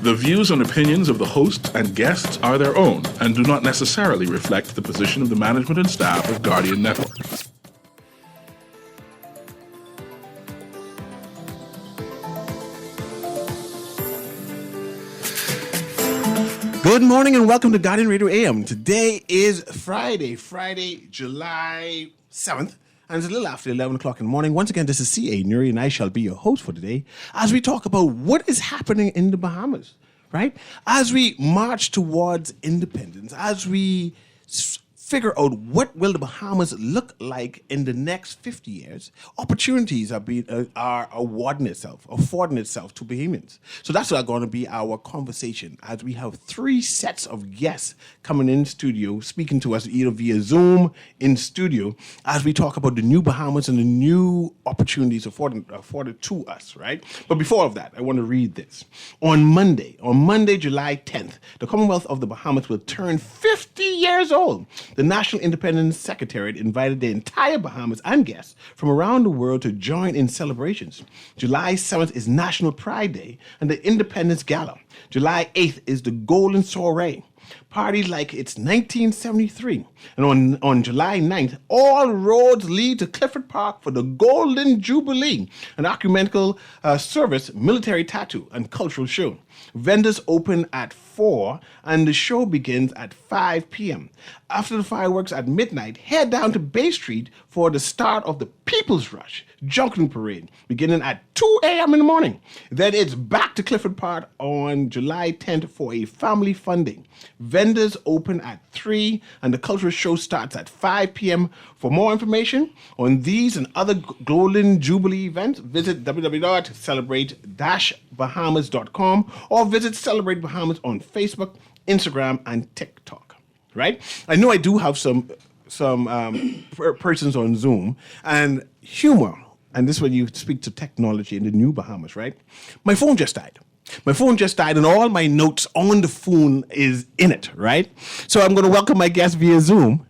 The views and opinions of the hosts and guests are their own and do not necessarily reflect the position of the management and staff of Guardian Network. Good morning and welcome to Guardian Radio AM. Today is Friday, July 7th. And it's a little after 11 o'clock in the morning. Once again, this is C.A. Newry, and I shall be your host for today as we talk about what is happening in the Bahamas, right? As we march towards independence, as we figure out what will the Bahamas look like in the next 50 years, opportunities are affording itself to Bahamians. So that's going to be our conversation as we have three sets of guests coming in studio, speaking to us either via Zoom in studio as we talk about the new Bahamas and the new opportunities afforded to us, right? But before of that, I want to read this. On Monday, July 10th, the Commonwealth of the Bahamas will turn 50 years old. The National Independence Secretariat invited the entire Bahamas and guests from around the world to join in celebrations. July 7th is National Pride Day and the Independence Gala. July 8th is the Golden Soiree. Parties like it's 1973. And on July 9th, all roads lead to Clifford Park for the Golden Jubilee, an ecumenical service, military tattoo, and cultural show. Vendors open at 4 and the show begins at 5 p.m. After the fireworks at midnight, head down to Bay Street for the start of the People's Rush Junketing Parade, beginning at 2 a.m. in the morning. Then it's back to Clifford Park on July 10th for a family fun day. Vendors open at 3 and the cultural show starts at 5 p.m. For more information on these and other Golden Jubilee events, visit www.celebrate-bahamas.com or visit Celebrate Bahamas on Facebook, Instagram, and TikTok. Right? I know I do have some persons on Zoom and humor. And this is when you speak to technology in the new Bahamas, right? My phone just died. And all my notes on the phone is in it, right? So I'm going to welcome my guest via Zoom.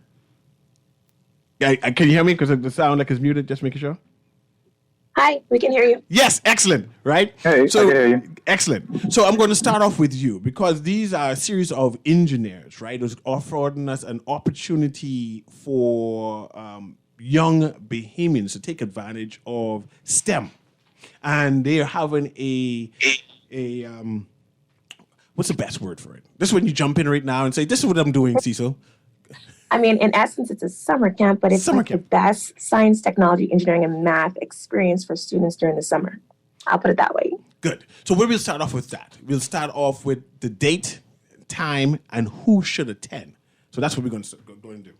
Can you hear me? Because the sound like is muted, just making sure. Hi, we can hear you. Yes, excellent, right? Hey, so, I can hear you. Excellent. So I'm going to start off with you because these are a series of engineers, right? Who's offering us an opportunity for young Bahamians to take advantage of STEM. And they are having a what's the best word for it? This is when you jump in right now and say, this is what I'm doing, Cecil. I mean, in essence, it's a summer camp, but it's the best science, technology, engineering, and math experience for students during the summer. I'll put it that way. Good. So we'll start off with that. We'll start off with the date, time, and who should attend. So that's what we're going to do.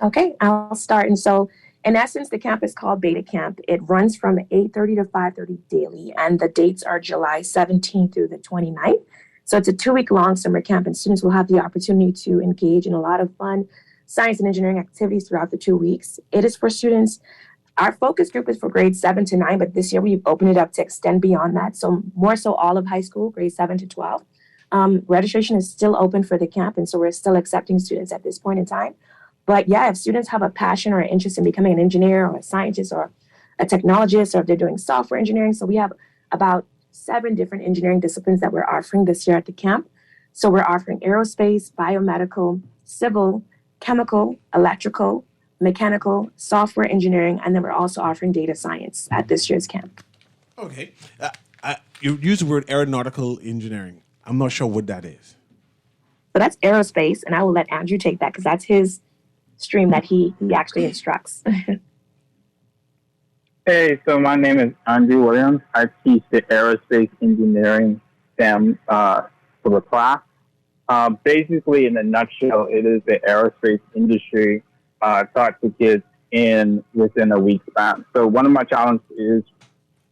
Okay, I'll start. And so, in essence, the camp is called Beta Camp. It runs from 8:30 to 5:30 daily, and the dates are July 17th through the 29th. So it's a 2-week-long summer camp, and students will have the opportunity to engage in a lot of fun science and engineering activities throughout the 2 weeks. It is for students. Our focus group is for grades 7 to 9, but this year we've opened it up to extend beyond that. So more so all of high school, grades 7 to 12. Registration is still open for the camp, and so we're still accepting students at this point in time. But yeah, if students have a passion or an interest in becoming an engineer or a scientist or a technologist, or if they're doing software engineering, so we have about 7 different engineering disciplines that we're offering this year at the camp. So we're offering aerospace, biomedical, civil, chemical, electrical, mechanical, software engineering, and then we're also offering data science at this year's camp. Okay. You use the word aeronautical engineering. I'm not sure what that is. So that's aerospace, and I will let Andrew take that because that's his stream that he actually instructs. Hey, so my name is Andrew Williams. I teach the aerospace engineering STEM for the class. Basically, in a nutshell, it is the aerospace industry taught to kids within a week span. So one of my challenges is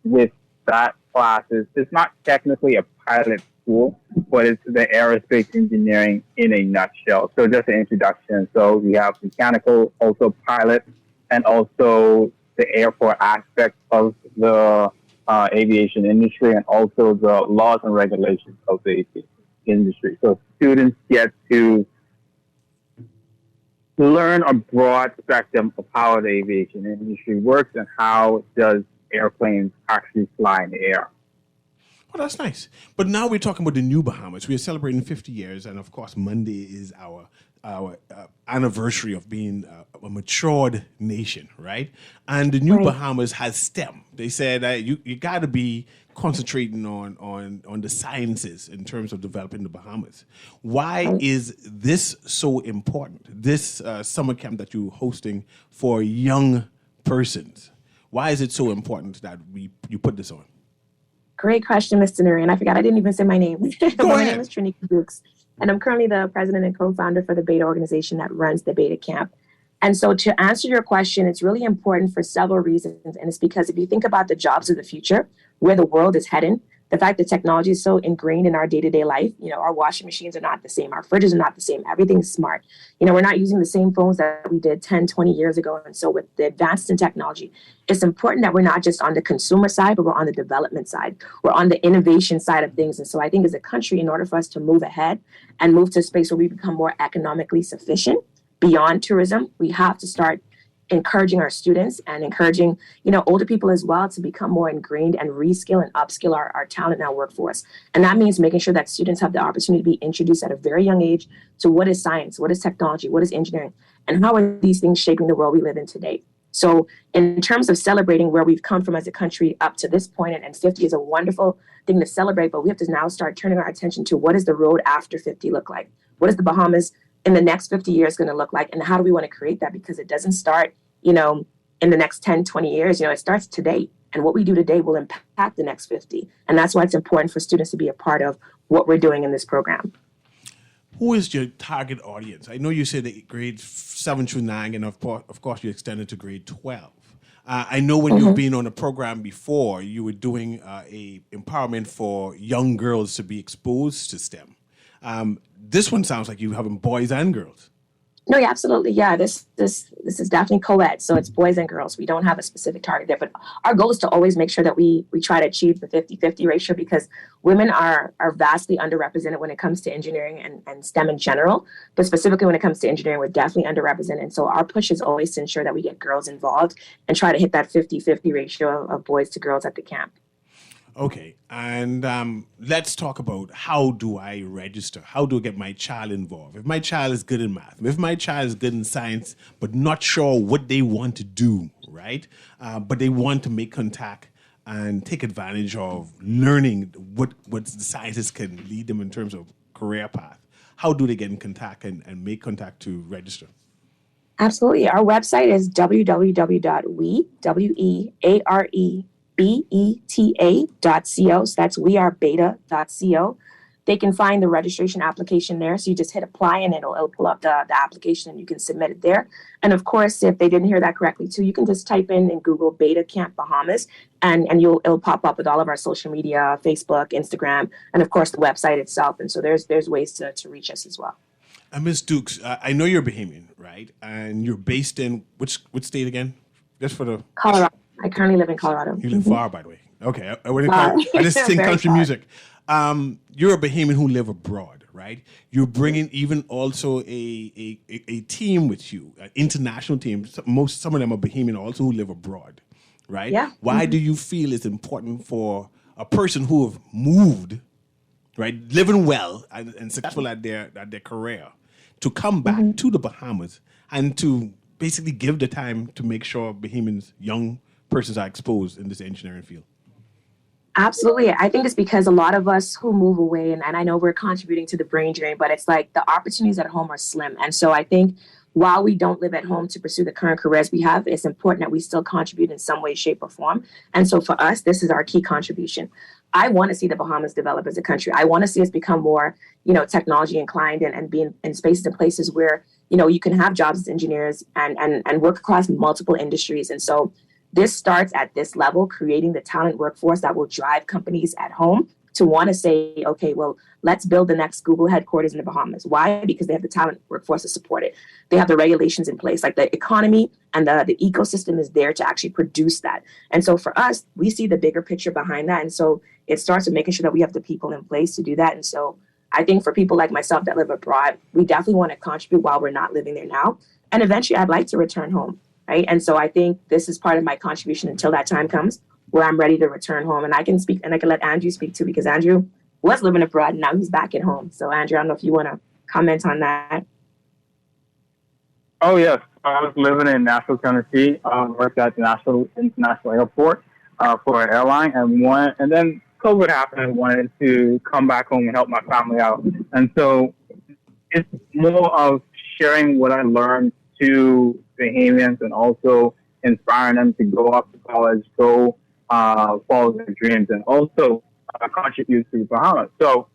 with that class is it's not technically a pilot school, but it's the aerospace engineering in a nutshell. So just an introduction. So we have mechanical, also pilot, and also the airport aspect of the aviation industry, and also the laws and regulations of the aviation industry. So students get to learn a broad spectrum of how the aviation industry works and how does airplanes actually fly in the air. Oh, that's nice. But now we're talking about the new Bahamas. We are celebrating 50 years, and of course, Monday is our anniversary of being a matured nation, right? And the new Right. Bahamas has STEM. They said you got to be concentrating on the sciences in terms of developing the Bahamas. Why Right. is this so important? This summer camp that you're hosting for young persons. Why is it so important that you put this on? Great question, Mr. Nuri. And I forgot I didn't even say my name. But Go my ahead. name is Trinika Dukes, and I'm currently the president and co-founder for the Beta organization that runs the Beta Camp. And so to answer your question, it's really important for several reasons. And it's because if you think about the jobs of the future, where the world is heading, the fact that technology is so ingrained in our day-to-day life, our washing machines are not the same, our fridges are not the same, everything's smart. We're not using the same phones that we did 10, 20 years ago. And so with the advances in technology, it's important that we're not just on the consumer side, but we're on the development side. We're on the innovation side of things. And so I think as a country, in order for us to move ahead and move to a space where we become more economically sufficient beyond tourism, we have to start encouraging our students and encouraging, older people as well to become more ingrained and reskill and upskill our talent in our workforce. And that means making sure that students have the opportunity to be introduced at a very young age to what is science, what is technology, what is engineering, and how are these things shaping the world we live in today. So in terms of celebrating where we've come from as a country up to this point, and 50 is a wonderful thing to celebrate, but we have to now start turning our attention to what does the road after 50 look like? What is the Bahamas in the next 50 years going to look like? And how do we want to create that? Because it doesn't start, in the next 10, 20 years, it starts today. And what we do today will impact the next 50. And that's why it's important for students to be a part of what we're doing in this program. Who is your target audience? I know you said that grades 7 through 9, and of course you extended to grade 12. I know when you've been on a program before, you were doing a empowerment for young girls to be exposed to STEM. This one sounds like you having boys and girls. No, yeah, absolutely. Yeah, this is definitely co-ed. So it's boys and girls. We don't have a specific target there, but our goal is to always make sure that we try to achieve the 50-50 ratio, because women are vastly underrepresented when it comes to engineering and STEM in general. But specifically when it comes to engineering, we're definitely underrepresented. And so our push is always to ensure that we get girls involved and try to hit that 50-50 ratio of boys to girls at the camp. Okay, and let's talk about how do I register? How do I get my child involved? If my child is good in math, if my child is good in science, but not sure what they want to do, right? But they want to make contact and take advantage of learning what the sciences can lead them in terms of career path. How do they get in contact and make contact to register? Absolutely. Our website is www.wearebeta.co. So that's wearebeta.co. They can find the registration application there. So you just hit apply and it'll pull up the application and you can submit it there. And of course, if they didn't hear that correctly too, you can just type in Google Beta Camp Bahamas and it'll pop up with all of our social media, Facebook, Instagram, and of course the website itself. And so there's ways to reach us as well. Ms. Dukes, I know you're Bahamian, right? And you're based in which state again? Just for the Colorado. I currently live in Colorado. You live far, by the way. Okay, I just sing Very country far. music. You're a Bahamian who live abroad, right? You're bringing even also a team with you, an international team. Some of them are Bahamian also who live abroad, right? Yeah. Why do you feel it's important for a person who have moved, right, living well and successful at their career, to come back to the Bahamas and to basically give the time to make sure Bahamians, young persons, are exposed in this engineering field? Absolutely. I think it's because a lot of us who move away, and I know we're contributing to the brain drain, but it's like the opportunities at home are slim. And so I think while we don't live at home to pursue the current careers we have, it's important that we still contribute in some way, shape, or form. And so for us, this is our key contribution. I want to see the Bahamas develop as a country. I want to see us become more, technology inclined and be in spaces and places where, you can have jobs as engineers and work across multiple industries. And so this starts at this level, creating the talent workforce that will drive companies at home to want to say, okay, well, let's build the next Google headquarters in the Bahamas. Why? Because they have the talent workforce to support it. They have the regulations in place, like the economy and the ecosystem is there to actually produce that. And so for us, we see the bigger picture behind that. And so it starts with making sure that we have the people in place to do that. And so I think for people like myself that live abroad, we definitely want to contribute while we're not living there now. And eventually I'd like to return home. Right. And so I think this is part of my contribution until that time comes. where I'm ready to return home. And I can speak, and I can let Andrew speak too, because Andrew was living abroad and now he's back at home. So Andrew, I don't know if you want to comment on that. Oh, yes. I was living in Nashville, Tennessee. Worked at the Nashville International Airport for an airline, and then COVID happened and wanted to come back home and help my family out. And so it's more of sharing what I learned to Bahamians and also inspiring them to go off to college, go follow their dreams, and also contribute to the Bahamas. So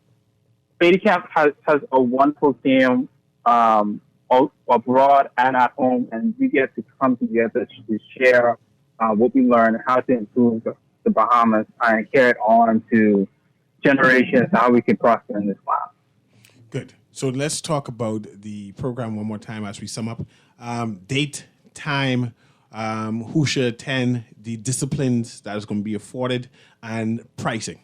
Beta Camp has a wonderful team abroad and at home, and we get to come together to share what we learn, how to improve the Bahamas, and carry it on to generations, how we can prosper in this land. Good. So let's talk about the program one more time as we sum up. Date, time, who should attend, the disciplines that is going to be afforded, and pricing.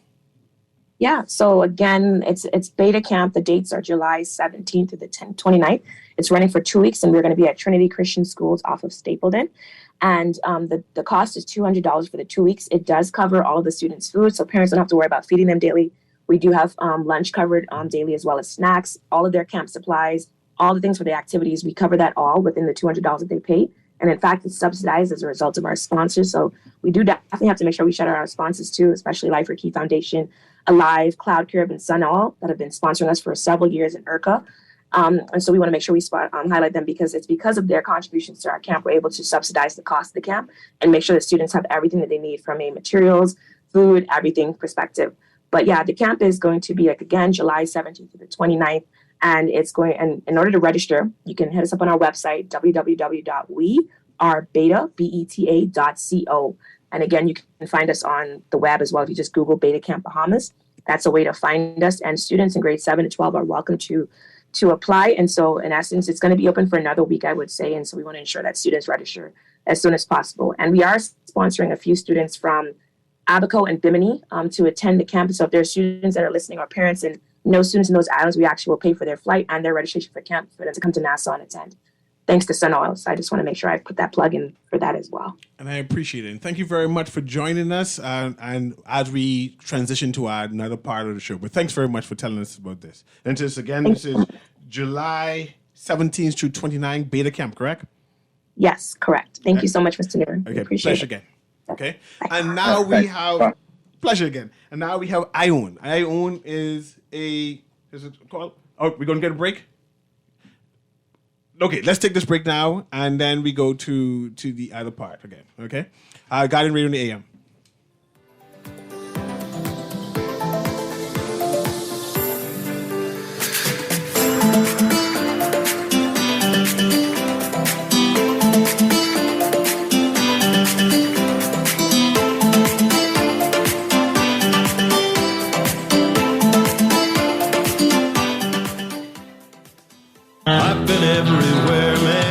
Yeah, so again, it's Beta Camp. The dates are July 17th through the 29th. It's running for 2 weeks, and we're going to be at Trinity Christian Schools off of Stapleton. And the cost is $200 for the 2 weeks. It does cover all of the students' food, so parents don't have to worry about feeding them daily. We do have lunch covered daily, as well as snacks, all of their camp supplies, all the things for the activities. We cover that all within the $200 that they pay. And in fact, it's subsidized as a result of our sponsors. So we do definitely have to make sure we shout out our sponsors too, especially Life for Key Foundation, Alive, Cloud Curve, and Sunall that have been sponsoring us for several years in IRCA. And so we want to make sure we highlight them, because it's because of their contributions to our camp, we're able to subsidize the cost of the camp and make sure that students have everything that they need from a materials, food, everything perspective. But yeah, the camp is going to be again, July 17th to the 29th. And in order to register, you can hit us up on our website, www.wearebeta.co. And again, you can find us on the web as well. If you just Google Beta Camp Bahamas, that's a way to find us. And students in grades 7 to 12 are welcome to apply. And so in essence, it's going to be open for another week, I would say. And so we want to ensure that students register as soon as possible. And we are sponsoring a few students from Abaco and Bimini to attend the campus. So if there are students that are listening, or parents and no students in those islands, we actually will pay for their flight and their registration for camp for them to come to Nassau and attend. Thanks to Sun Oil. So I just want to make sure I put that plug in for that as well. And I appreciate it. And thank you very much for joining us. And as we transition to another part of the show, but thanks very much for telling us about this. And this is July 17th through 29th, Beta Camp, correct? Yes, correct. Thank you so much, Mr. Newry. Okay, appreciate pleasure it. again. Okay. And now we have pleasure again. And now we have Ione. Ione is it called? Oh, we're going to get a break? Okay, let's take this break now, and then we go to the other part again, okay? Guardian Radio in the AM.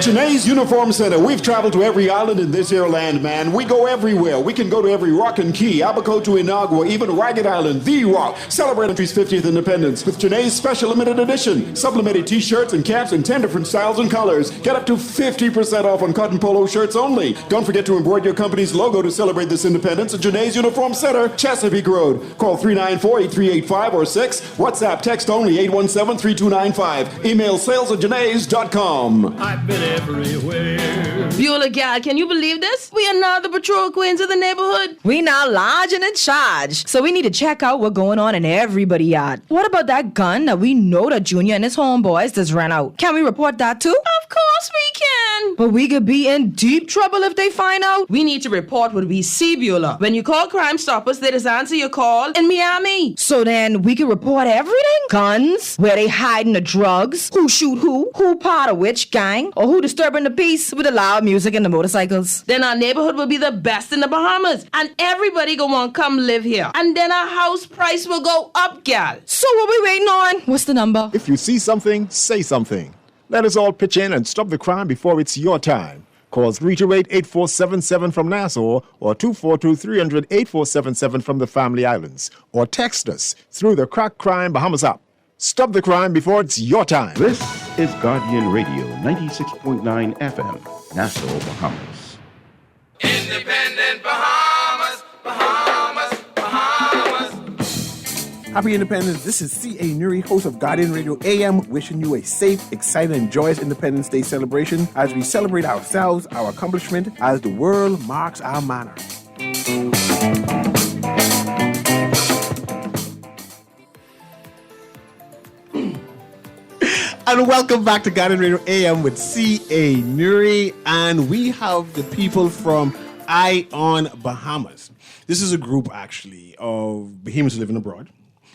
Janae's Uniform Center. We've traveled to every island in this here land, man. We go everywhere. We can go to every rock and key, Abaco to Inagua, even Ragged Island, The Rock. Celebrate country's 50th independence with Janae's special limited edition. Sublimated t-shirts and caps in 10 different styles and colors. Get up to 50% off on cotton polo shirts only. Don't forget to embroider your company's logo to celebrate this independence at Janae's Uniform Center, Chesapeake Road. Call 394-8385 or 6. WhatsApp text only 817-3295. Email sales@janaes.com. I've been everywhere. Beulah gal, can you believe this? We are now the patrol queens of the neighborhood. We now large and in charge. So we need to check out what's going on in everybody's yard. What about that gun that we know that Junior and his homeboys just ran out? Can we report that too? Of course we can. But we could be in deep trouble if they find out. We need to report what we see, Beulah. When you call Crime Stoppers, they just answer your call in Miami. So then we can report everything? Guns, where they hiding the drugs, who shoot who part of which gang, or who disturbing the peace with the loud music and the motorcycles. Then our neighborhood will be the best in the Bahamas, and everybody gonna want to come live here. And then our house price will go up, gal. So what we waiting on? What's the number? If you see something, say something. Let us all pitch in and stop the crime before it's your time. Call 328-8477 from Nassau or 242-300-8477 from the Family Islands. Or text us through the Crack Crime Bahamas app. Stop the crime before it's your time. This is Guardian Radio, 96.9 FM, Nassau, Bahamas. Independent Bahamas, Bahamas. Happy Independence. This is C.A. Newry, host of Guardian Radio AM, wishing you a safe, exciting, and joyous Independence Day celebration as we celebrate ourselves, our accomplishment, as the world marks our manner. And welcome back to Guardian Radio AM with C.A. Newry. And we have the people from Ion Bahamas. This is a group, actually, of Bahamians living abroad.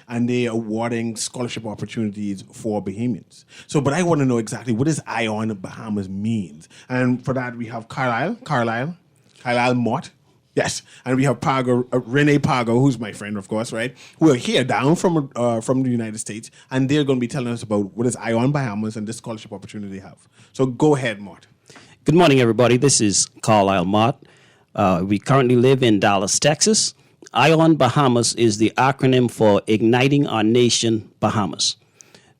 And they are awarding scholarship opportunities for Bahamians. But I want to know exactly what does Ion Bahamas means. And for that, we have Carlisle Mott. Yes, and we have Renee Pago, who's my friend, of course, right? Who are here down from the United States, and they're going to be telling us about what is Ion Bahamas and this scholarship opportunity they have. So go ahead, Mott. Good morning, everybody. This is Carlisle Mott. We currently live in Dallas, Texas. Ion Bahamas is the acronym for Igniting Our Nation Bahamas.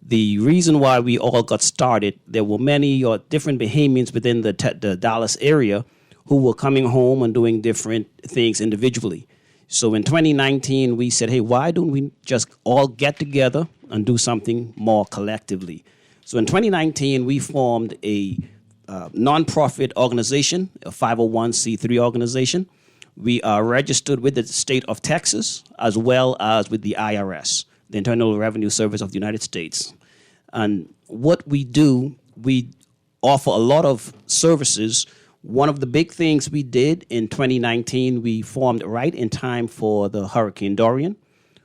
The reason why we all got started, there were many different Bahamians within the Dallas area who were coming home and doing different things individually. So in 2019, we said, hey, why don't we just all get together and do something more collectively? So in 2019, we formed a nonprofit organization, a 501c3 organization. We are registered with the state of Texas as well as with the IRS, the Internal Revenue Service of the United States. And what we do, we offer a lot of services. One of the big things we did in 2019, we formed right in time for the Hurricane Dorian.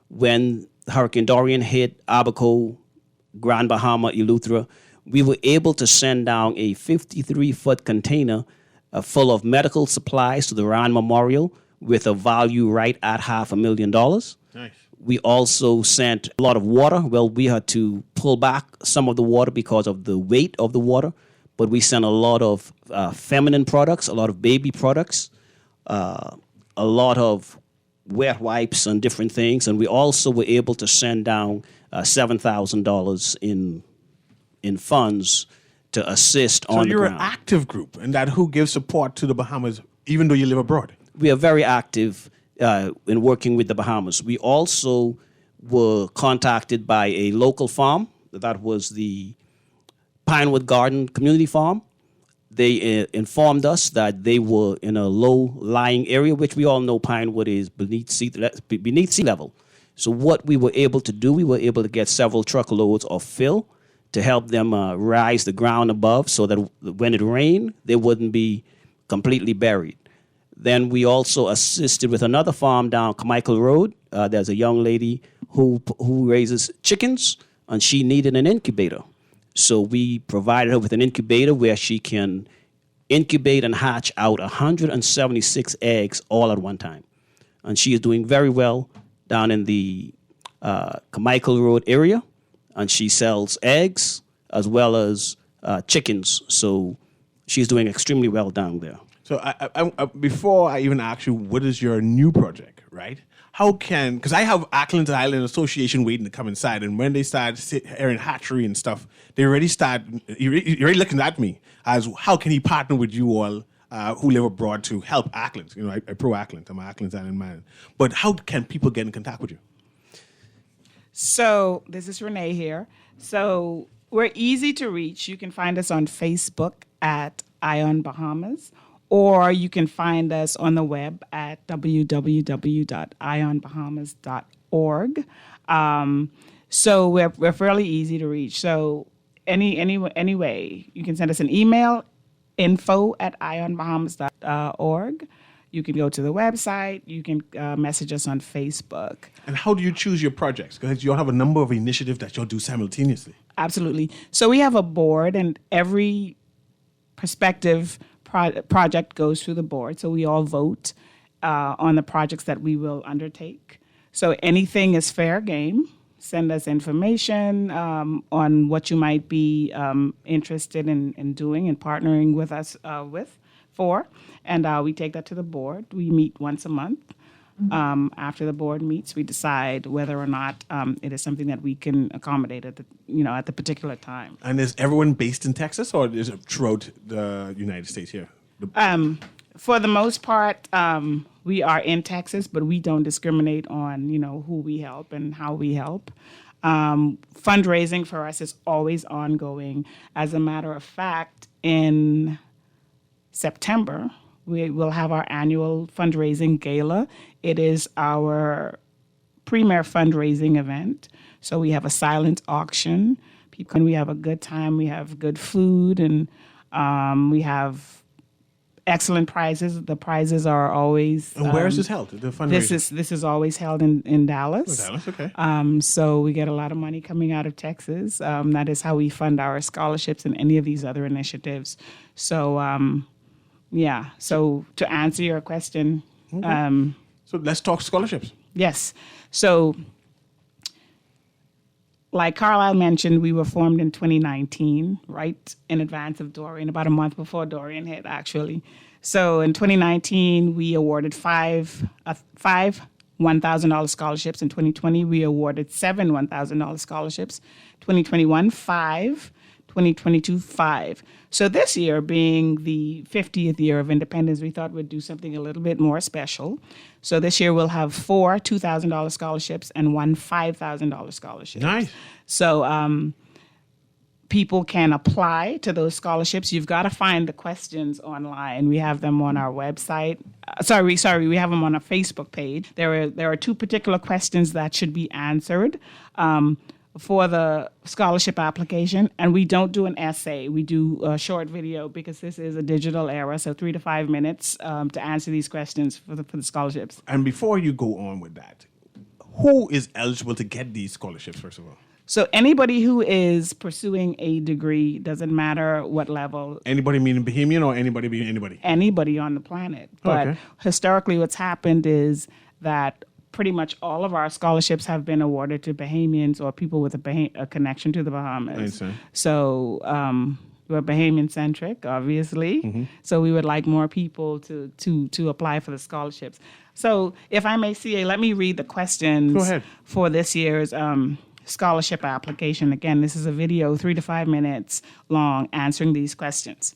When Hurricane Dorian hit Abaco, Grand Bahama, Eleuthera, we were able to send down a 53-foot container full of medical supplies to the Rand Memorial with a value right at $500,000. Nice. We also sent a lot of water. Well, we had to pull back some of the water because of the weight of the water. But we sent a lot of feminine products, a lot of baby products, a lot of wet wipes and different things. And we also were able to send down $7,000 in funds to assist on the ground. So you're an active group, and that who gives support to the Bahamas, even though you live abroad? We are very active in working with the Bahamas. We also were contacted by a local farm. That was the Pinewood Garden Community Farm. They informed us that they were in a low-lying area, which we all know Pinewood is beneath sea level. So what we were able to do, we were able to get several truckloads of fill to help them rise the ground above so that when it rained, they wouldn't be completely buried. Then we also assisted with another farm down Carmichael Road. There's a young lady who raises chickens, and she needed an incubator. So we provided her with an incubator where she can incubate and hatch out 176 eggs all at one time. And she is doing very well down in the Carmichael Road area. And she sells eggs as well as chickens. So she's doing extremely well down there. So before I even ask you, what is your new project, right? Because I have Auckland Island Association waiting to come inside, and when they start airing hatchery and stuff, you're already looking at me as how can he partner with you all who live abroad to help Auckland? You know, I pro Auckland, I'm an Auckland Island man. But how can people get in contact with you? So this is Renee here. So we're easy to reach. You can find us on Facebook at Ion Bahamas, or you can find us on the web at www.ionbahamas.org. So we're fairly easy to reach. So anyway, you can send us an email, info@ionbahamas.org. You can go to the website. You can message us on Facebook. And how do you choose your projects? Because you all have a number of initiatives that you'll do simultaneously. Absolutely. So we have a board, and every prospective project goes through the board. So we all vote on the projects that we will undertake. So anything is fair game. Send us information on what you might be interested in doing and partnering with us for. And we take that to the board. We meet once a month. After the board meets, we decide whether or not it is something that we can accommodate at the particular time. And is everyone based in Texas, or is it throughout the United States here? For the most part, we are in Texas, but we don't discriminate on, who we help and how we help. Fundraising for us is always ongoing. As a matter of fact, in September, we will have our annual fundraising gala. It is our premier fundraising event. So we have a silent auction. We have a good time. We have good food, and we have excellent prizes. The prizes are always. And where is this held? The fundraiser. This is always held in Dallas. Oh, Dallas, okay. So we get a lot of money coming out of Texas. That is how we fund our scholarships and any of these other initiatives. So, So to answer your question, so let's talk scholarships. Yes. So, like Carlisle mentioned, we were formed in 2019, right in advance of Dorian, about a month before Dorian hit, actually. So in 2019, we awarded five $1,000 scholarships. In 2020, we awarded 7 $1,000 scholarships. 2021, 5. 2022, 5. So this year, being the 50th year of independence, we thought we'd do something a little bit more special. So this year we'll have 4 $2,000 scholarships and 1 $5,000 scholarship. Nice. So people can apply to those scholarships. You've got to find the questions online. We have them on our website. We have them on our Facebook page. There are 2 particular questions that should be answered for the scholarship application, and we don't do an essay. We do a short video because this is a digital era, so 3 to 5 minutes to answer these questions for the scholarships. And before you go on with that, who is eligible to get these scholarships, first of all? So anybody who is pursuing a degree, doesn't matter what level. Anybody meaning Bahamian or anybody being anybody? Anybody on the planet. But historically what's happened is that pretty much all of our scholarships have been awarded to Bahamians or people with a connection to the Bahamas. So we're Bahamian-centric, obviously. Mm-hmm. So we would like more people to apply for the scholarships. So if I may, CA, let me read the questions for this year's scholarship application. Again, this is a video, 3 to 5 minutes long, answering these questions.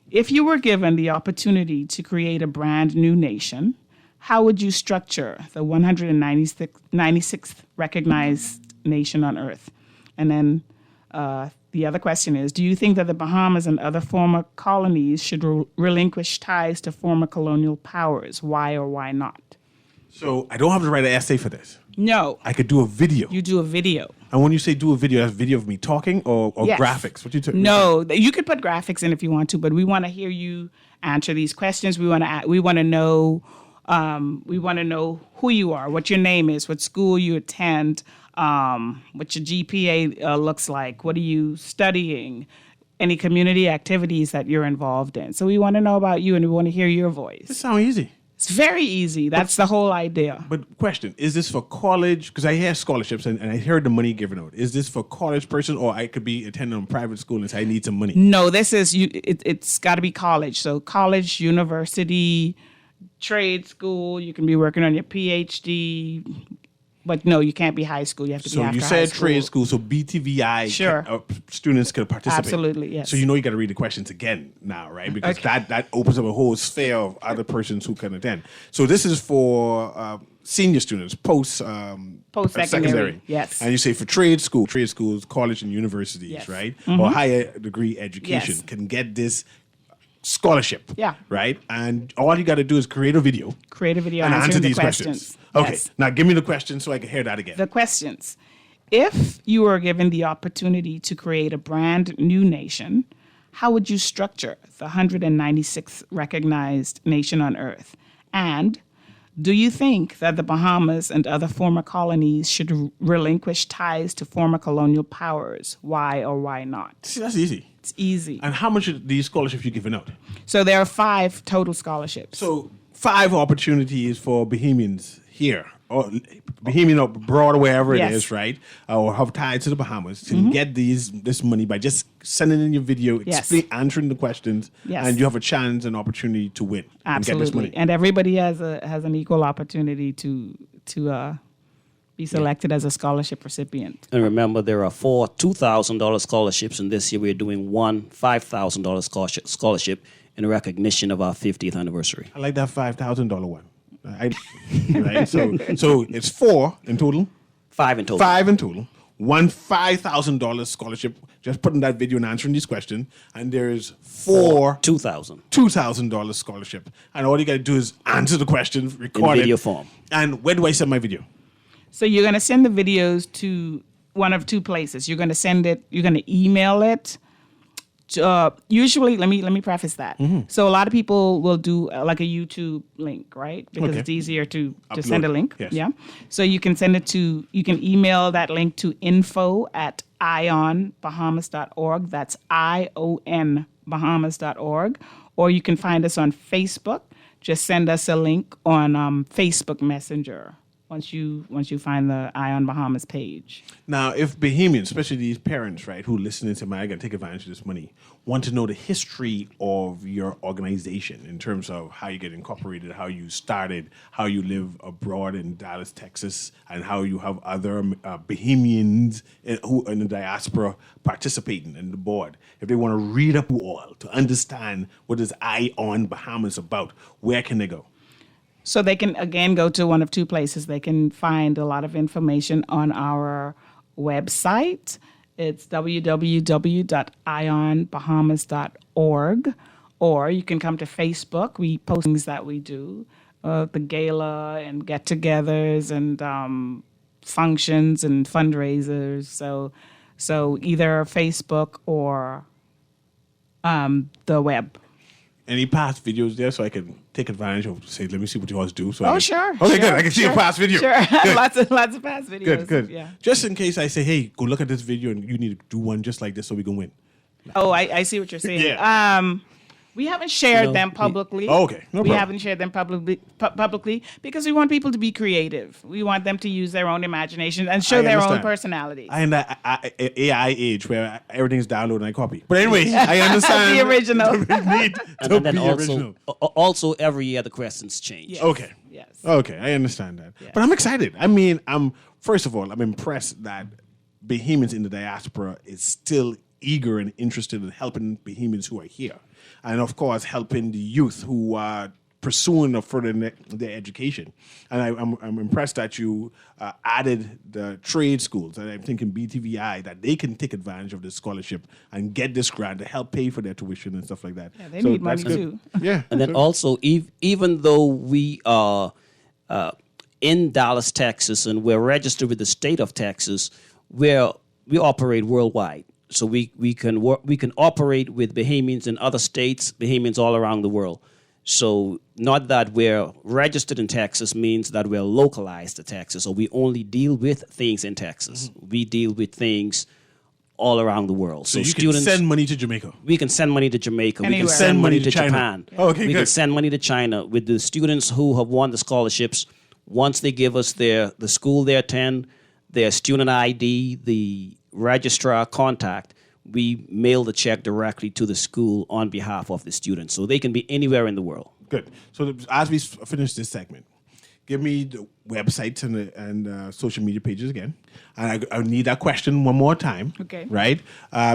If you were given the opportunity to create a brand new nation, how would you structure the 196th recognized nation on Earth? And then the other question is, do you think that the Bahamas and other former colonies should relinquish ties to former colonial powers? Why or why not? So I don't have to write an essay for this. No. I could do a video. You do a video. And when you say do a video, that's a video of me talking or yes. graphics? What you No, you could put graphics in if you want to, but we want to hear you answer these questions. We want to know who you are, what your name is, what school you attend, what your GPA looks like, what are you studying, any community activities that you're involved in. So we want to know about you and we want to hear your voice. This sounds easy. It's very easy. That's the whole idea. But question, is this for college? Because I hear scholarships and I heard the money given out. Is this for college person or I could be attending a private school and say I need some money? No, this is, it's got to be college. So college, university, trade school, you can be working on your PhD, but no, you can't be high school. You have to be after high school. So you said trade school, so BTVI sure. Students can participate. Absolutely, yes. So you know you got to read the questions again now, right? Because that opens up a whole sphere of other persons who can attend. So this is for senior students, post-secondary. Yes. And you say for trade schools, college and universities, yes. right? Mm-hmm. Or higher degree education can get this scholarship. Yeah. Right? And all you got to do is create a video. And answer these questions. Okay. Yes. Now give me the questions so I can hear that again. The questions. If you were given the opportunity to create a brand new nation, how would you structure the 196th recognized nation on Earth? And do you think that the Bahamas and other former colonies should relinquish ties to former colonial powers? Why or why not? See, that's easy. It's easy. And how much of these scholarships you giving out? So there are 5 total scholarships. So 5 opportunities for Bahamians here, or Bahamian or abroad, wherever it is, right? Or have ties to the Bahamas to get this money by just sending in your video, answering the questions, and you have a chance and opportunity to win and get this money. And everybody has an equal opportunity to be selected as a scholarship recipient. And remember, there are 4 $2,000 scholarships, and this year we're doing 1 $5,000 scholarship in recognition of our 50th anniversary. I like that $5,000 one. Right? So it's 4 in total. 5 in total. 5 in total. One $5,000 scholarship. Just putting that video and answering these questions. And there's 4 $2,000 scholarship. And all you got to do is answer the questions, record in video it. form. And where do I send my video? So you're going to send the videos to one of two places. You're going to send it. You're going to email it. Usually, let me preface that. Mm-hmm. So a lot of people will do like a YouTube link, right? Because it's easier to send a link. Yes. Yeah. So you can send it to. You can email that link to info@ionbahamas.org. That's ION Bahamas.org. Or you can find us on Facebook. Just send us a link on Facebook Messenger. Once you find the Ion Bahamas page. Now, if Bahamians, especially these parents, right, who listen to my, I can take advantage of this money, want to know the history of your organization in terms of how you get incorporated, how you started, how you live abroad in Dallas, Texas, and how you have other Bahamians who in the diaspora participating in the board. If they want to read up all to understand what is Ion Bahamas about, where can they go? So they can, again, go to one of two places. They can find a lot of information on our website. It's www.ionbahamas.org. Or you can come to Facebook. We post things that we do, the gala and get-togethers and functions and fundraisers. So either Facebook or the web. Any past videos there so I can take advantage of, say, let me see what you guys do. So Sure. Okay, sure, good. I can see a past video. Sure. Good. lots of past videos. Good. Yeah. Just in case I say, hey, go look at this video and you need to do one just like this so we can win. Oh, I see what you're saying. Yeah. We haven't shared them publicly. Oh, okay. No we problem. haven't shared them publicly because we want people to be creative. We want them to use their own imagination and show I their own understand. personalities. I in that AI age where everything's downloaded and I copy. But anyway, I understand. The original. The need to And then be also, original. also every year the questions change. Yes. Okay. Yes. Okay, I understand that. Yes. But I'm excited. I mean, first of all, I'm impressed that Bahamians in the diaspora is still eager and interested in helping Bahamians who are here. And of course, helping the youth who are pursuing or furthering their education. And I'm impressed that you added the trade schools, and I'm thinking BTVI, that they can take advantage of this scholarship and get this grant to help pay for their tuition and stuff like that. Yeah, they need money that's good. too. Yeah. And then also, even though we are in Dallas, Texas, and we're registered with the state of Texas, we operate worldwide. So we can operate with Bahamians in other states, Bahamians all around the world. So not that we're registered in Texas means that we're localized to Texas, or we only deal with things in Texas. Mm-hmm. We deal with things all around the world. So you students can send money to Jamaica. We can send money to Jamaica. Anywhere. We can send money to China. Japan. Oh, okay, we good. can send money to China. With the students who have won the scholarships, once they give us the school they attend, their student ID, the registrar contact, we mail the check directly to the school on behalf of the students. So they can be anywhere in the world. Good. So as we finish this segment, give me the websites and social media pages again. And I need that question one more time. Okay. Right?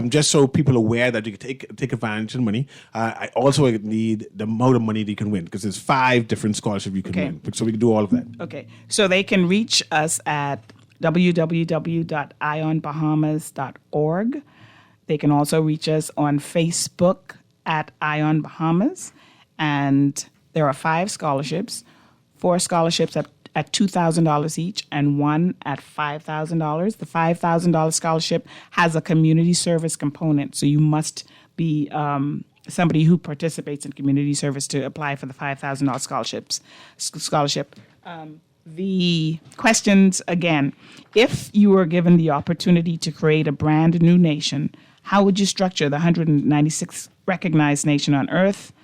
Just so people are aware that you can take advantage of the money. I also need the amount of money that you can win, because there's 5 different scholarships you can win. So we can do all of that. Okay. So they can reach us at www.ionbahamas.org. They can also reach us on Facebook at Ion Bahamas. And there are 5 scholarships, 4 scholarships at $2,000 each and 1 at $5,000. The $5,000 scholarship has a community service component, so you must be somebody who participates in community service to apply for the $5,000 scholarship. The questions, again, if you were given the opportunity to create a brand new nation, how would you structure the 196th recognized nation on Earth?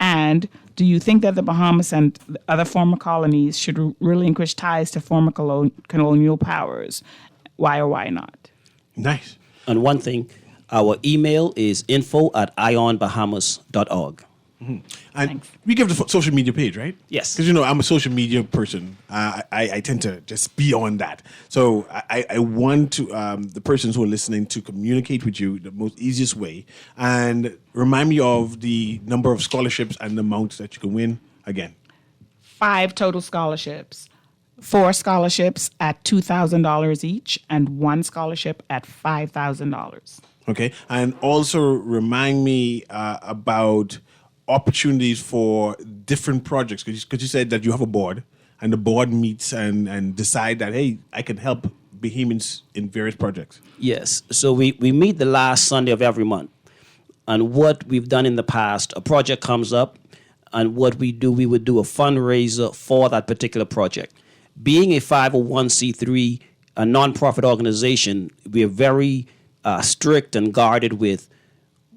And do you think that the Bahamas and the other former colonies should relinquish ties to former colonial powers? Why or why not? Nice. And one thing, our email is info@ionbahamas.org. Mm-hmm. And Thanks. we give the social media page, right? Yes. Because, I'm a social media person. I tend to just be on that. So I want to the persons who are listening to communicate with you the most easiest way. And remind me of the number of scholarships and the amounts that you can win again. 5 total scholarships. 4 scholarships at $2,000 each, and 1 scholarship at $5,000. Okay. And also remind me about opportunities for different projects. Because you said that you have a board, and the board meets and decide that, hey, I can help Bahamians in various projects. Yes. So we meet the last Sunday of every month. And what we've done in the past, a project comes up, and what we would do a fundraiser for that particular project. Being a 501c3, a nonprofit organization, we are very strict and guarded with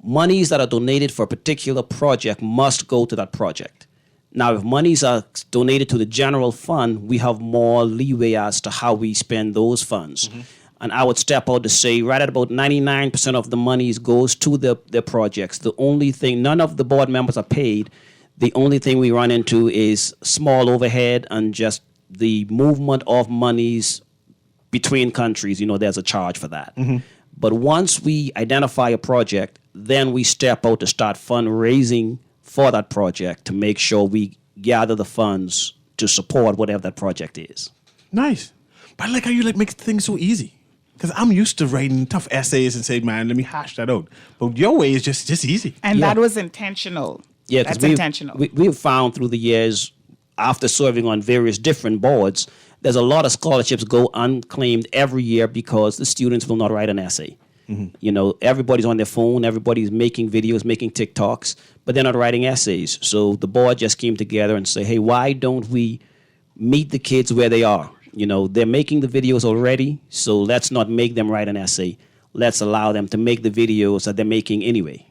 monies that are donated for a particular project must go to that project. Now, if monies are donated to the general fund, we have more leeway as to how we spend those funds. Mm-hmm. And I would step out to say right at about 99% of the monies goes to the projects. The only thing, none of the board members are paid. The only thing we run into is small overhead and just the movement of monies between countries. There's a charge for that. Mm-hmm. But once we identify a project, then we step out to start fundraising for that project to make sure we gather the funds to support whatever that project is. Nice. But I like how you make things so easy. Because I'm used to writing tough essays and saying, man, let me hash that out. But your way is just easy. And that was intentional. Yeah, that's intentional. We've found through the years, after serving on various different boards, there's a lot of scholarships go unclaimed every year because the students will not write an essay. Mm-hmm. Everybody's on their phone, everybody's making videos, making TikToks, but they're not writing essays. So the board just came together and say, hey, why don't we meet the kids where they are? They're making the videos already, so let's not make them write an essay. Let's allow them to make the videos that they're making anyway.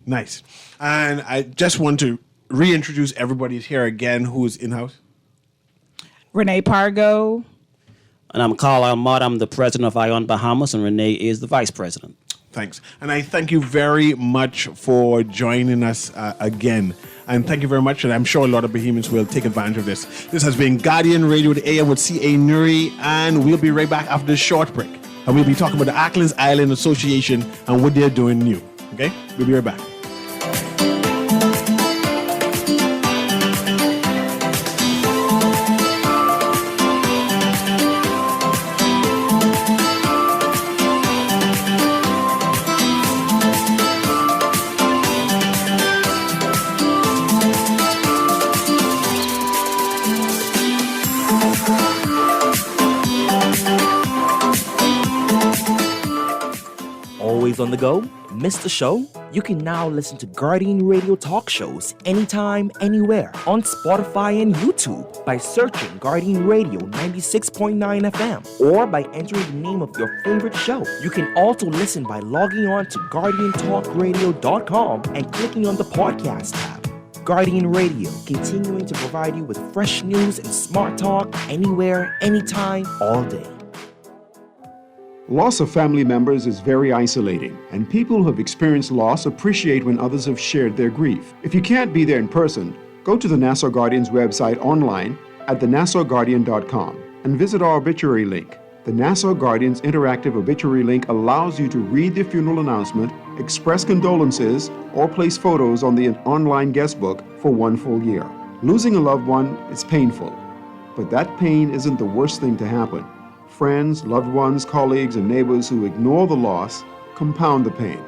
Nice. And I just want to reintroduce everybody here again who's in-house. Renee Pargo. And I'm Carlisle Mott. I'm the president of Ion Bahamas, and Renee is the vice president. Thanks. And I thank you very much for joining us again. And thank you very much. And I'm sure a lot of Bahamians will take advantage of this. This has been Guardian Radio, the AM with C.A. Newry. And we'll be right back after this short break. And we'll be talking about the Auckland's Island Association and what they're doing new. Okay? We'll be right back. On the go? Missed the show? You can now listen to Guardian Radio talk shows anytime, anywhere on Spotify and YouTube by searching Guardian Radio 96.9 FM or by entering the name of your favorite show. You can also listen by logging on to GuardianTalkRadio.com and clicking on the podcast tab. Guardian Radio, continuing to provide you with fresh news and smart talk anywhere, anytime, all day. Loss of family members is very isolating, and people who have experienced loss appreciate when others have shared their grief. If you can't be there in person, go to the Nassau Guardian's website online at thenassauguardian.com and visit our obituary link. The Nassau Guardian's interactive obituary link allows you to read the funeral announcement, express condolences, or place photos on the online guest book for 1 full year. Losing a loved one is painful, but that pain isn't the worst thing to happen. Friends, loved ones, colleagues, and neighbors who ignore the loss compound the pain.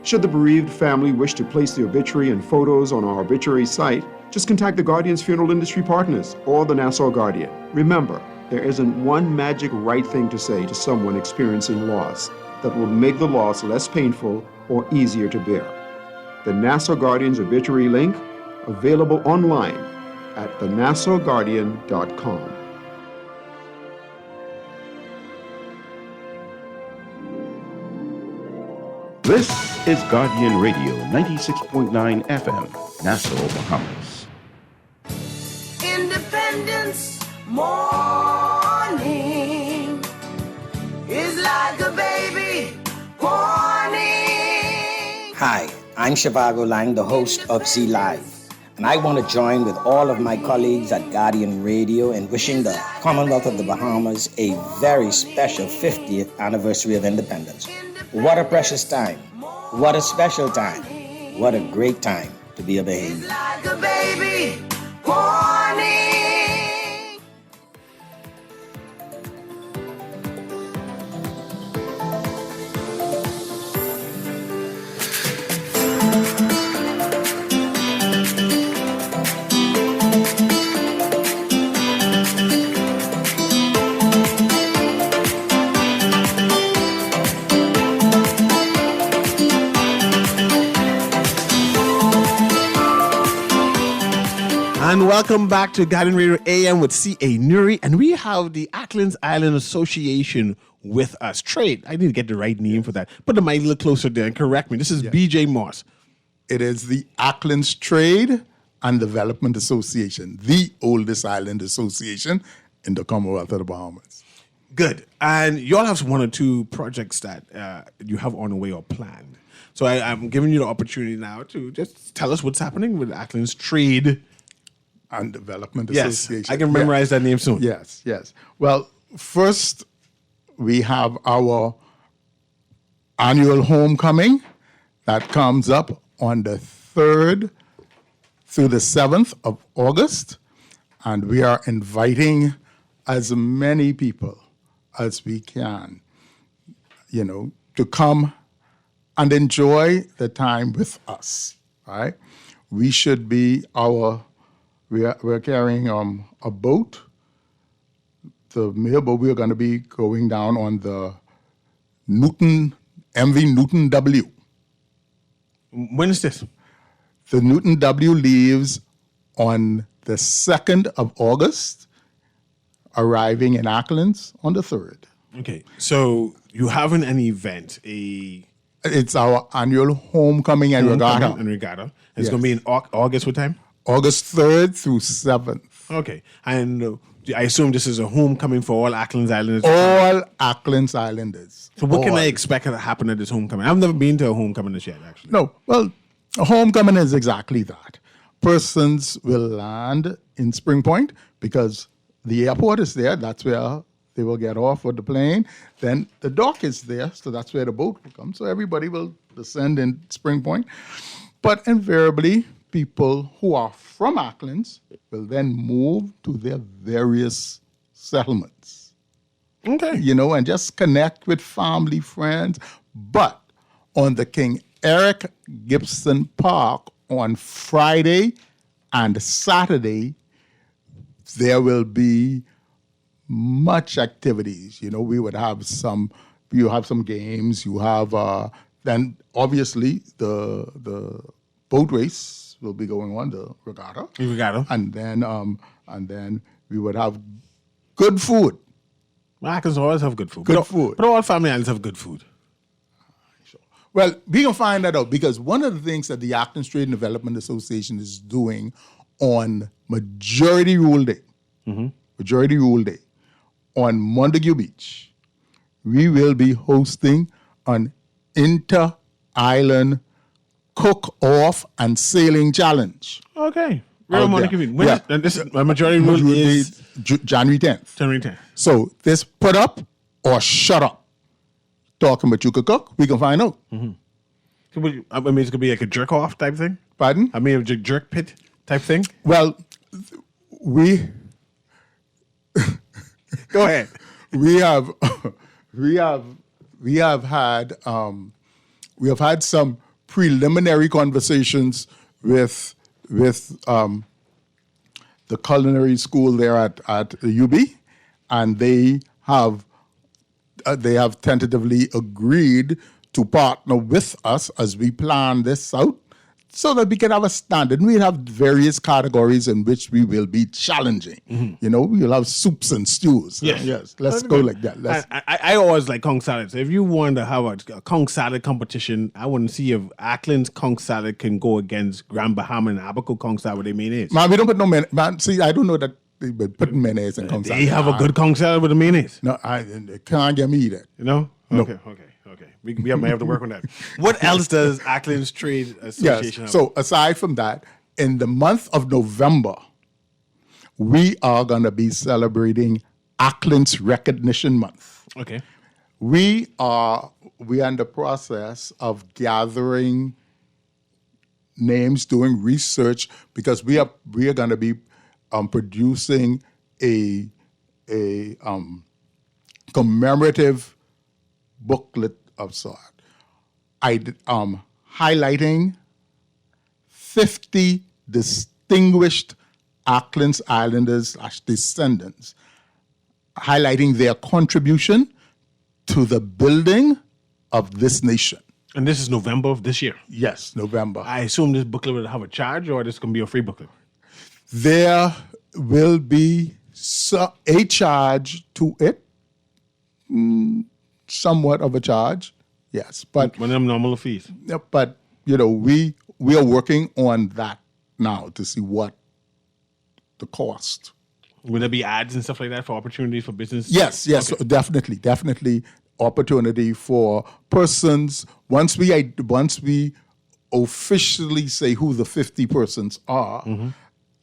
Should the bereaved family wish to place the obituary and photos on our obituary site, just contact the Guardian's funeral industry partners or the Nassau Guardian. Remember, there isn't one magic right thing to say to someone experiencing loss that will make the loss less painful or easier to bear. The Nassau Guardian's obituary link, available online at thenassauguardian.com. This is Guardian Radio 96.9 FM, Nassau, Bahamas. Independence morning is like a baby warning. Hi, I'm Shivago Lang, the host of Z Live. And I want to join with all of my colleagues at Guardian Radio in wishing the Commonwealth of the Bahamas a very special 50th anniversary of independence. What a precious time. What a special time. What a great time to be a Bahamian. Like a baby warning. And welcome back to Garden Radio AM with C.A. Newry. And we have the Acklands Island Association with us. Trade. I need to get the right name for that. Put the mic a little closer there and correct me. This is B.J. Moss. It is the Acklands Trade and Development Association, the oldest island association in the Commonwealth of the Bahamas. Good. And you all have one or two projects that you have on the way or planned. So I'm giving you the opportunity now to just tell us what's happening with Acklands Trade and Development Yes, Association. I can memorize that name soon. Yes, yes. Well, first, we have our annual homecoming that comes up on the 3rd through the 7th of August. And we are inviting as many people as we can, to come and enjoy the time with us, right? We should be we're carrying a boat, the mail boat. We're going to be going down on the MV Newton W. When is this? The Newton W leaves on the 2nd of August, arriving in Acklands on the 3rd. Okay, so you having an event, It's our annual homecoming and regatta. It's going to be in August, what time? August 3rd through 7th. Okay, and I assume this is a homecoming for all Acklands Islanders? All Acklands Islanders. So what can I expect to happen at this homecoming? I've never been to a homecoming this yet, actually. No, well, a homecoming is exactly that. Persons will land in Spring Point because the airport is there. That's where they will get off with the plane. Then the dock is there, so that's where the boat will come. So everybody will descend in Spring Point. But invariably, people who are from Acklands will then move to their various settlements. Okay. And just connect with family, friends. But on the King Eric Gibson Park on Friday and Saturday, there will be much activities. We would have some games. You have then obviously the boat race will be going on, the regatta. And then we would have good food. Well, Acklands always have good food. Good food. But all family islands have good food. Well, we can find that out because one of the things that the Acklands Trade and Development Association is doing on Majority Rule Day, on Montague Beach, we will be hosting an inter-island cook-off and sailing challenge. Okay. Real Montague Beach. When and this Majority Rule is January 10th. January 10th. So this put up or shut up. Talking about you could cook, we can find out. I mean, it's gonna be like a jerk off type thing. Pardon? I mean, a jerk pit type thing. Well, we go ahead. We have had some preliminary conversations with the culinary school there at the UB, and they have tentatively agreed to partner with us as we plan this out so that we can have a standard. And we'll have various categories in which we will be challenging. We'll have soups and stews. Yes. Let's go like that. I always like conch salad. So if you want to have a conch salad competition, I want to see if Acklands conch salad can go against Grand Bahama and Abaco conch salad with their mayonnaise. Man, we don't put no mayonnaise. Man, see, I don't know that they putting mayonnaise in conch salad. They have a good conch salad with the mayonnaise. No, I can't get me that. No. Okay. We might have to work on that. What else does Acklands Trade Association have? So aside from that, in the month of November, we are going to be celebrating Acklands Recognition Month. Okay. We are in the process of gathering names, doing research, because we are going to be producing a commemorative booklet of sort. Highlighting 50 distinguished Acklands Islanders descendants, highlighting their contribution to the building of this nation. And this is November of this year? Yes, November. I assume this booklet will have a charge, or this can be a free booklet? There will be a charge to it, somewhat of a charge, yes. But one of them nominal fees. Yeah, but we are working on that now to see what the cost. Will there be ads and stuff like that for opportunities for business? Yes, okay. Definitely opportunity for persons. Once we officially say who the 50 persons are,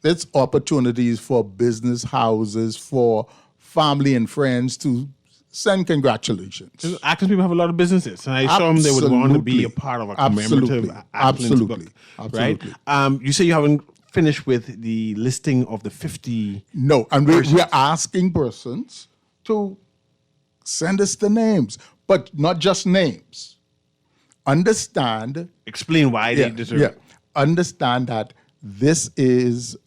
there's opportunities for business houses, for family and friends to send congratulations. Actors people have a lot of businesses, and I assume they would want to be a part of a commemorative Absolutely. book, right? You say you haven't finished with the listing of the 50. No, and we're asking persons to send us the names, but not just names. Explain why they deserve it. Understand that this is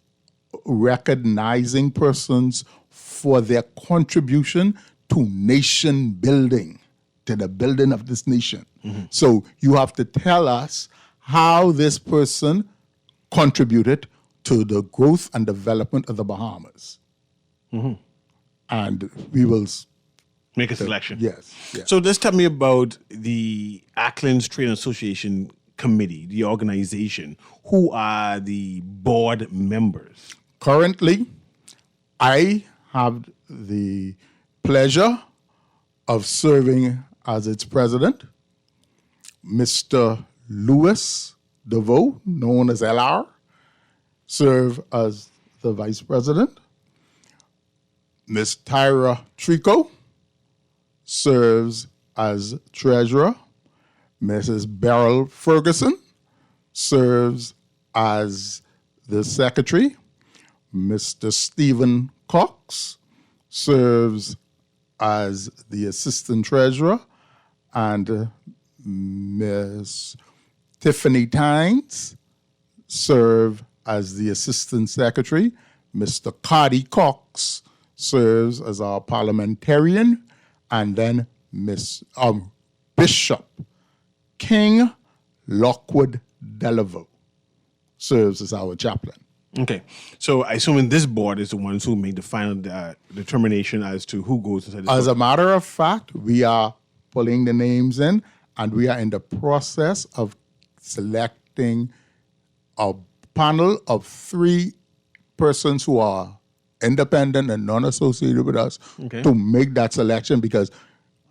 recognizing persons for their contribution to nation building, to the building of this nation. So you have to tell us how this person contributed to the growth and development of the Bahamas. And we will make a selection. Yes. So just tell me about the Acklands Trade Association Committee, the organization. Who are the board members? Currently, I have the pleasure of serving as its president. Mr. Louis DeVoe, known as LR, serve as the vice president. Ms. Tyra Trico serves as treasurer. Mrs. Beryl Ferguson serves as the secretary. Mr. Stephen Cox serves as the assistant treasurer, and Ms. Tiffany Tynes serve as the assistant secretary. Mr. Cardi Cox serves as our parliamentarian, and then Bishop King Lockwood Delaveau serves as our chaplain. Okay, so I assume this board is the ones who made the final determination as to who goes inside. As a matter of fact, we are pulling the names in, and we are in the process of selecting a panel of 3 persons who are independent and non-associated with us to make that selection, because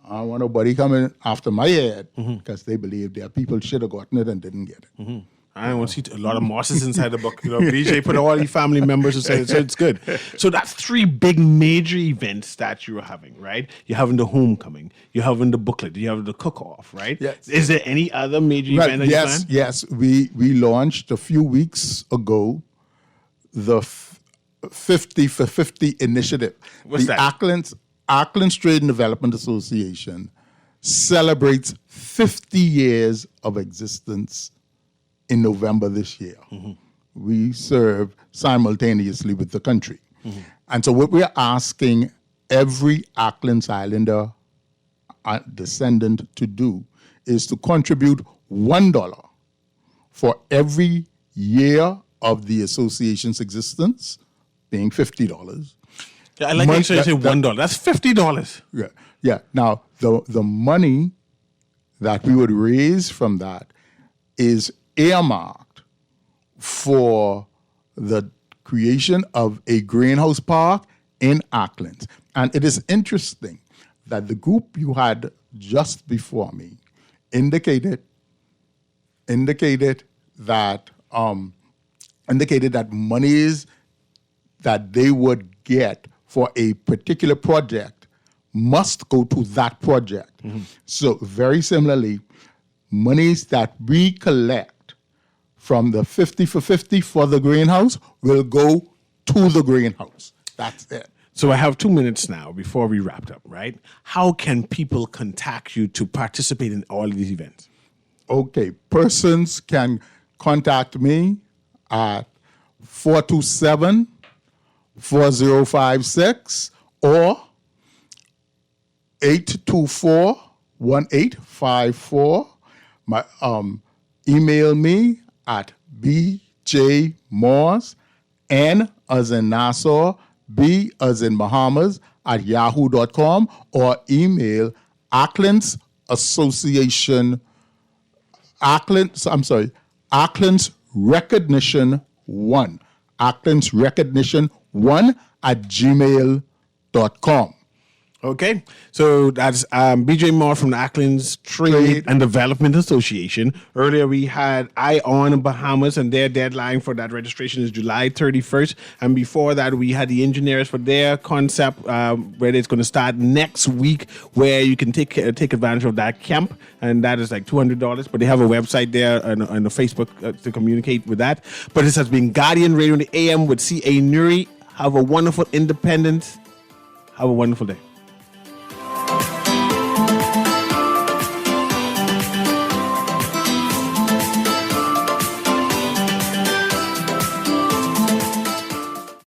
I don't want nobody coming after my head because they believe their people should have gotten it and didn't get it. I want to see a lot of mosses inside the book. BJ put all these family members who say so it's good. So that's 3 big major events that you're having, right? You're having the homecoming, you're having the booklet, you have the cook-off, right? Yes. Is there any other major event that you plan? Yes. We launched a few weeks ago the 50 for 50 initiative. What's that? that? Acklands Trade and Development Association celebrates 50 years of existence in November this year. We serve simultaneously with the country. And so what we're asking every Acklands Islander descendant to do is to contribute $1 for every year of the association's existence, being $50. Yeah, I like when you say $1. That's $50. Yeah. Now, the money that we would raise from that is earmarked for the creation of a greenhouse park in Acklands. And it is interesting that the group you had just before me indicated that monies that they would get for a particular project must go to that project. So very similarly, monies that we collect from the 50 for 50 for the greenhouse will go to the greenhouse. That's it. So I have 2 minutes now before we wrap up, right? How can people contact you to participate in all of these events? Okay, persons can contact me at 427-4056 or 824-1854. Email me at bjmoss N as in Nassau, B as in Bahamas at yahoo.com, or email Ackland's Association, Ackland's Recognition 1, Ackland's Recognition 1 at gmail.com. Okay, so that's BJ Moore from the Ackland's Trade and Development Association. Earlier we had ION Bahamas, and their deadline for that registration is July 31st. And before that, we had the engineers for their concept, where it's going to start next week, where you can take advantage of that camp, and that is like $200. But they have a website there and a Facebook to communicate with that. But this has been Guardian Radio in the AM with C.A. Newry. Have a wonderful independence. Have a wonderful day.